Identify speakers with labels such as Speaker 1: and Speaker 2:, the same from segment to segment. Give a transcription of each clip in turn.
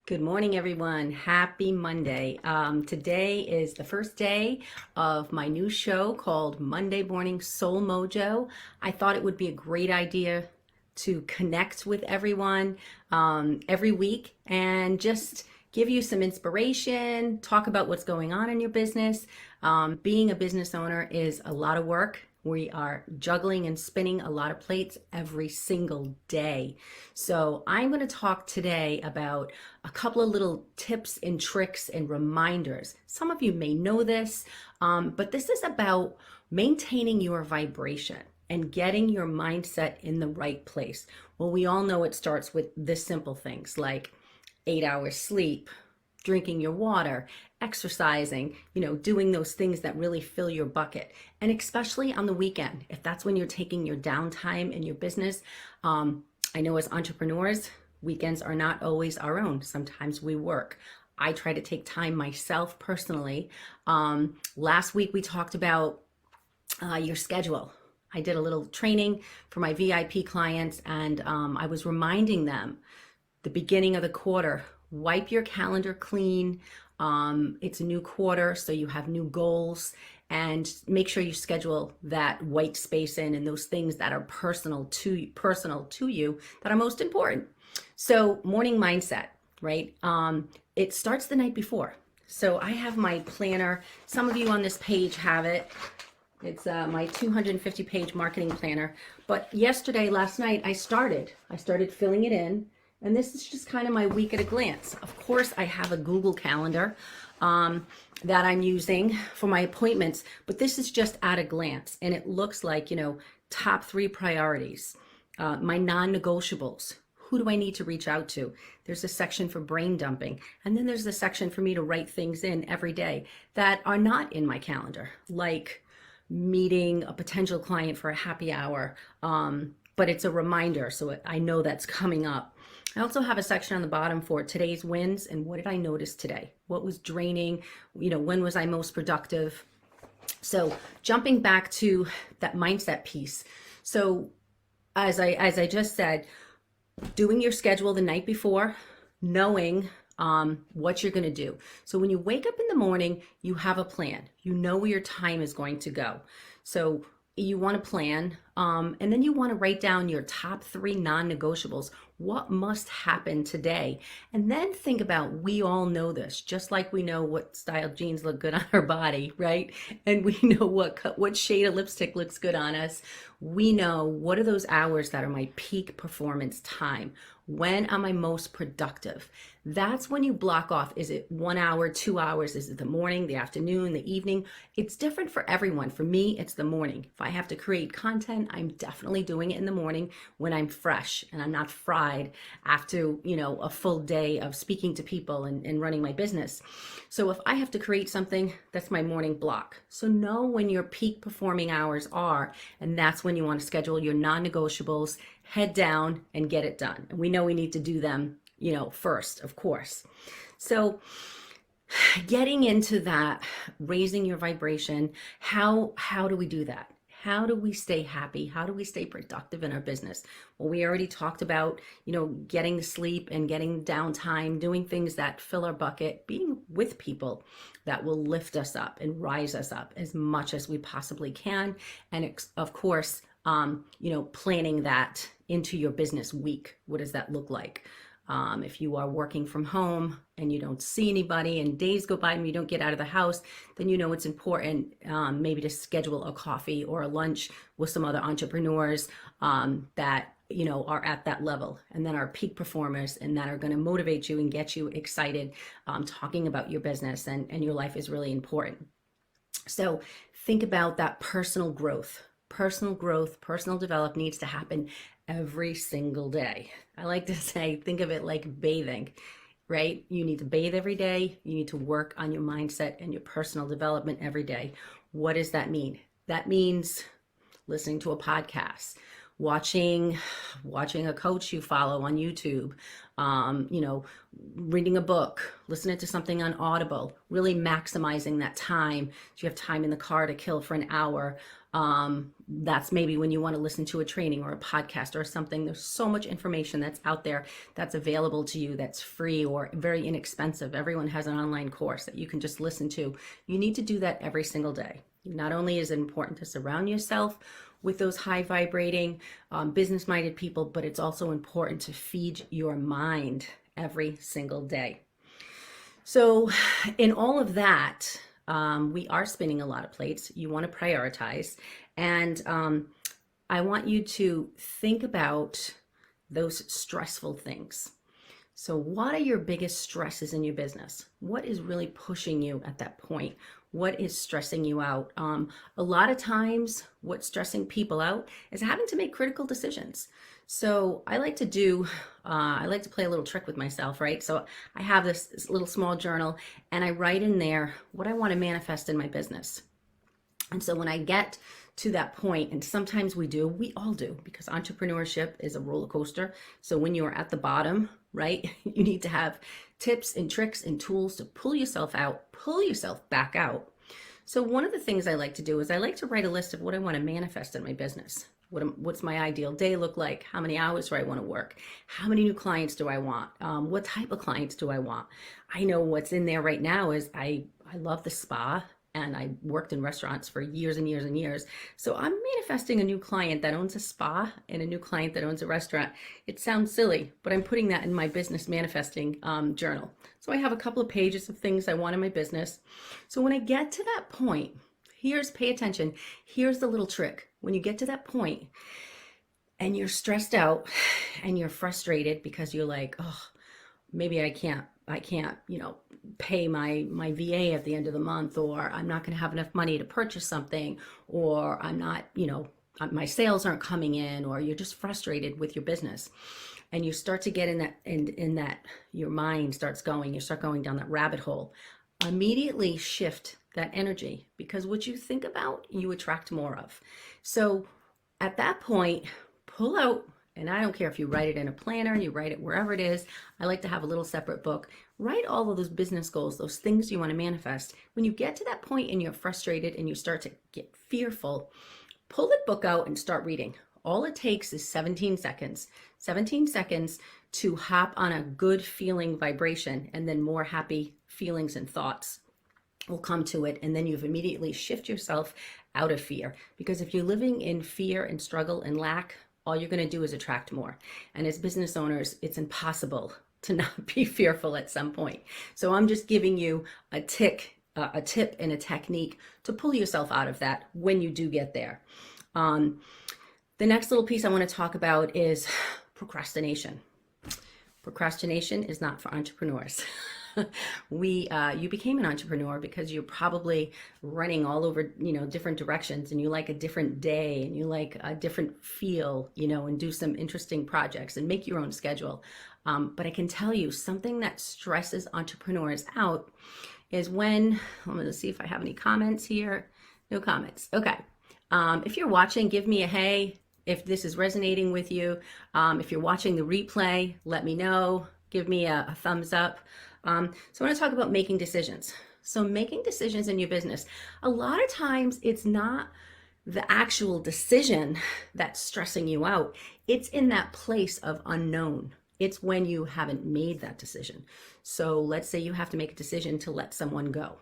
Speaker 1: Good morning, everyone. Happy Monday. Today is the first day of my new show called Monday Morning Soul Mojo. I thought it would be a great idea to connect with everyone every week and just give you some inspiration, talk about what's going on in your business. Being a business owner is a lot of work. We are juggling and spinning a lot of plates every single day. So I'm going to talk today about a couple of little tips and tricks and reminders. Some of you may know this, but this is about maintaining your vibration and getting your mindset in the right place. Well, we all know it starts with the simple things like 8 hours sleep, drinking your water, exercising, doing those things that really fill your bucket. And especially on the weekend, if that's when you're taking your downtime in your business. I know as entrepreneurs, weekends are not always our own. Sometimes we work. I try to take time myself personally. Last week we talked about your schedule. I did a little training for my VIP clients, and I was reminding them the beginning of the quarter, wipe your calendar clean. It's a new quarter, so you have new goals, and make sure you schedule that white space in and those things that are personal to you that are most important. So morning mindset, right? It starts the night before. So I have my planner. Some of you on this page have it. It's my 250-page marketing planner. But last night, I started filling it in. And this is just kind of my week at a glance. Of course, I have a Google Calendar that I'm using for my appointments, but this is just at a glance. And it looks like, top 3 priorities, my non-negotiables. Who do I need to reach out to? There's a section for brain dumping. And then there's a section for me to write things in every day that are not in my calendar, like meeting a potential client for a happy hour. But it's a reminder, so I know that's coming up. I also have a section on the bottom for today's wins and what did I notice today? What was draining? When was I most productive? So jumping back to that mindset piece. So as I just said, doing your schedule the night before, knowing what you're going to do. So when you wake up in the morning, you have a plan. You know where your time is going to go. So you want to plan, and then you want to write down your top 3 non-negotiables. What must happen today? And then think about, we all know this, just like we know what style jeans look good on our body, right? And we know what shade of lipstick looks good on us. We know what are those hours that are my peak performance time. When am I most productive? That's when you block off. Is it 1 hour, 2 hours? Is it the morning, the afternoon, the evening? It's different for everyone. For me, it's the morning. If I have to create content, I'm definitely doing it in the morning when I'm fresh and I'm not fried after, a full day of speaking to people and running my business. So if I have to create something, that's my morning block. So know when your peak performing hours are, and that's when you want to schedule your non-negotiables, head down and get it done. And we know we need to do them, first, of course. So getting into that, raising your vibration, how do we do that? How do we stay happy? How do we stay productive in our business? Well, we already talked about, getting sleep and getting downtime, doing things that fill our bucket, being with people that will lift us up and rise us up as much as we possibly can. And of course, planning that into your business week. What does that look like? If you are working from home and you don't see anybody and days go by and you don't get out of the house, then it's important maybe to schedule a coffee or a lunch with some other entrepreneurs that are at that level and then are peak performers and that are going to motivate you and get you excited talking about your business and your life is really important. So think about that personal growth. Personal development needs to happen every single day. I like to say, think of it like bathing, right? You need to bathe every day. You need to work on your mindset and your personal development every day. What does that mean? That means listening to a podcast, watching a coach you follow on YouTube, you know, reading a book, listening to something on Audible, really maximizing that time. So you have time in the car to kill for an hour. That's maybe when you want to listen to a training or a podcast or something. There's so much information that's out there that's available to you that's free or very inexpensive. Everyone has an online course that you can just listen to. You need to do that every single day. Not only is it important to surround yourself with those high vibrating, business-minded people, but it's also important to feed your mind every single day. So in all of that, we are spinning a lot of plates. You want to prioritize. And I want you to think about those stressful things. So what are your biggest stresses in your business? What is really pushing you at that point? What is stressing you out? A lot of times what's stressing people out is having to make critical decisions. So I like to play a little trick with myself, right? So I have this little small journal and I write in there what I want to manifest in my business. And so when I get to that point, and sometimes we all do, because entrepreneurship is a roller coaster. So when you're at the bottom, right, you need to have tips and tricks and tools to pull yourself back out. So one of the things I like to do is I like to write a list of what I want to manifest in my business. What's my ideal day look like? How many hours do I want to work? How many new clients do I want? What type of clients do I want? I know what's in there right now is I love the spa. And I worked in restaurants for years and years and years. So I'm manifesting a new client that owns a spa and a new client that owns a restaurant. It sounds silly, but I'm putting that in my business manifesting journal. So I have a couple of pages of things I want in my business. So when I get to that point, pay attention. Here's the little trick. When you get to that point and you're stressed out and you're frustrated because you're like, oh, maybe I can't, pay my VA at the end of the month, or I'm not going to have enough money to purchase something, or I'm not, my sales aren't coming in, or you're just frustrated with your business. And you start to get in that your mind starts going, you start going down that rabbit hole. Immediately shift that energy, because what you think about, you attract more of. So at that point, pull out. And I don't care if you write it in a planner, you write it wherever it is. I like to have a little separate book. Write all of those business goals, those things you want to manifest. When you get to that point and you're frustrated and you start to get fearful, pull the book out and start reading. All it takes is 17 seconds. 17 seconds to hop on a good feeling vibration, and then more happy feelings and thoughts will come to it. And then you've immediately shift yourself out of fear. Because if you're living in fear and struggle and lack, all you're going to do is attract more. And as business owners, it's impossible to not be fearful at some point. So I'm just giving you a tip and a technique to pull yourself out of that when you do get there. The next little piece I want to talk about is procrastination. Procrastination is not for entrepreneurs. You became an entrepreneur because you're probably running all over, different directions, and you like a different day and you like a different feel, and do some interesting projects and make your own schedule. But I can tell you something that stresses entrepreneurs out is when, I'm going to see if I have any comments here. No comments. Okay. If you're watching, give me a hey. If this is resonating with you, if you're watching the replay, let me know. Give me a thumbs up. So I want to talk about making decisions. So making decisions in your business. A lot of times it's not the actual decision that's stressing you out. It's in that place of unknown. It's when you haven't made that decision. So let's say you have to make a decision to let someone go.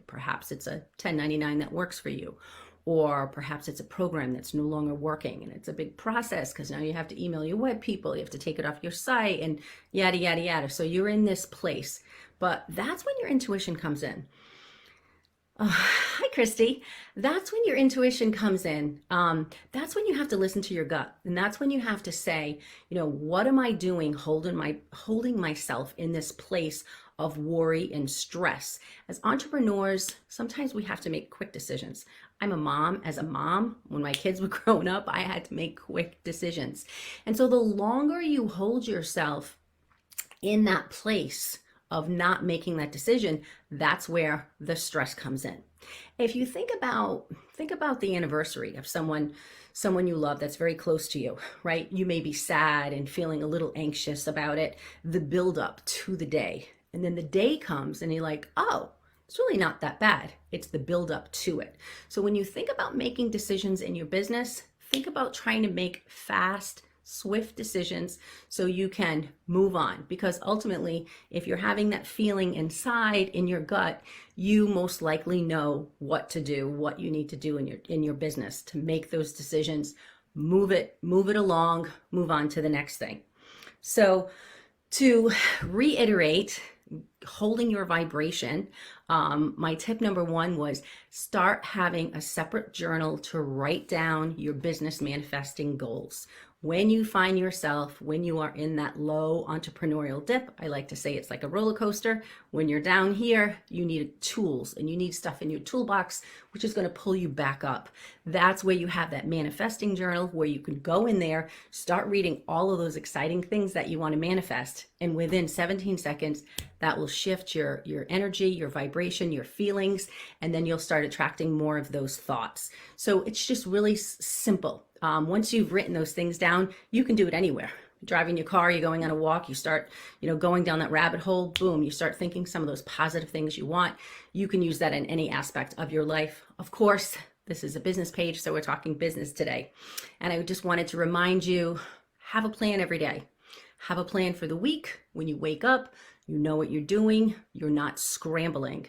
Speaker 1: Perhaps it's a 1099 that works for you. Or perhaps it's a program that's no longer working and it's a big process because now you have to email your web people, you have to take it off your site and yada, yada, yada. So you're in this place, but that's when your intuition comes in. Hi, Christy. That's when your intuition comes in. That's when you have to listen to your gut. And that's when you have to say, what am I doing holding myself in this place of worry and stress? As entrepreneurs, sometimes we have to make quick decisions. I'm a mom. As a mom, when my kids were growing up, I had to make quick decisions. And so the longer you hold yourself in that place of not making that decision, that's where the stress comes in. If you think about the anniversary of someone someone you love that's very close to you, right? You may be sad and feeling a little anxious about it, the build up to the day. And then the day comes and you're like, oh, it's really not that bad. It's the build up to it. So when you think about making decisions in your business, think about trying to make fast, swift decisions so you can move on. Because ultimately, if you're having that feeling inside in your gut, you most likely know what to do, what you need to do in your business to make those decisions, move it along, move on to the next thing. So to reiterate, holding your vibration, my tip number one was start having a separate journal to write down your business manifesting goals. When you find yourself, when you are in that low entrepreneurial dip, I like to say it's like a roller coaster. When you're down here, you need tools and you need stuff in your toolbox, which is going to pull you back up. That's where you have that manifesting journal where you can go in there, start reading all of those exciting things that you want to manifest. And within 17 seconds, that will shift your energy, your vibration, your feelings, and then you'll start attracting more of those thoughts. So it's just really simple. Once you've written those things down, you can do it anywhere. You're driving your car, you're going on a walk, you start, going down that rabbit hole, boom, you start thinking some of those positive things you want. You can use that in any aspect of your life. Of course, this is a business page, so we're talking business today. And I just wanted to remind you, have a plan every day. Have a plan for the week. When you wake up, you know what you're doing. You're not scrambling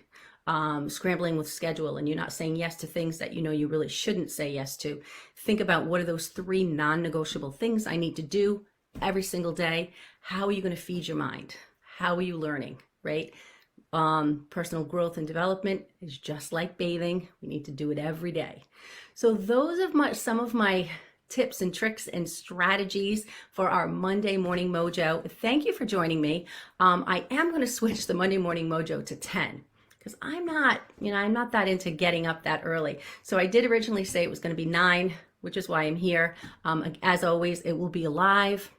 Speaker 1: with schedule, and you're not saying yes to things that you really shouldn't say yes to. Think about what are those 3 non-negotiable things I need to do every single day. How are you going to feed your mind? How are you learning, right? Personal growth and development is just like bathing. We need to do it every day. So those are some of my tips and tricks and strategies for our Monday Morning Mojo. Thank you for joining me. I am going to switch the Monday Morning Mojo to 10. Because I'm not that into getting up that early. So I did originally say it was going to be 9, which is why I'm here. As always, it will be alive.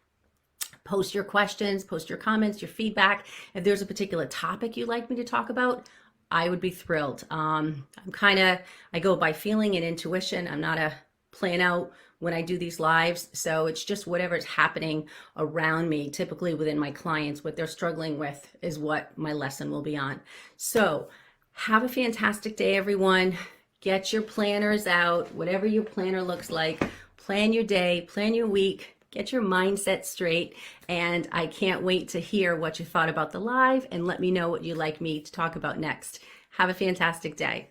Speaker 1: Post your questions, post your comments, your feedback. If there's a particular topic you'd like me to talk about, I would be thrilled. I go by feeling and intuition. I'm not a plan out when I do these lives. So it's just whatever's happening around me, typically within my clients, what they're struggling with is what my lesson will be on. So have a fantastic day, everyone. Get your planners out, whatever your planner looks like. Plan your day, plan your week, get your mindset straight. And I can't wait to hear what you thought about the live and let me know what you'd like me to talk about next. Have a fantastic day.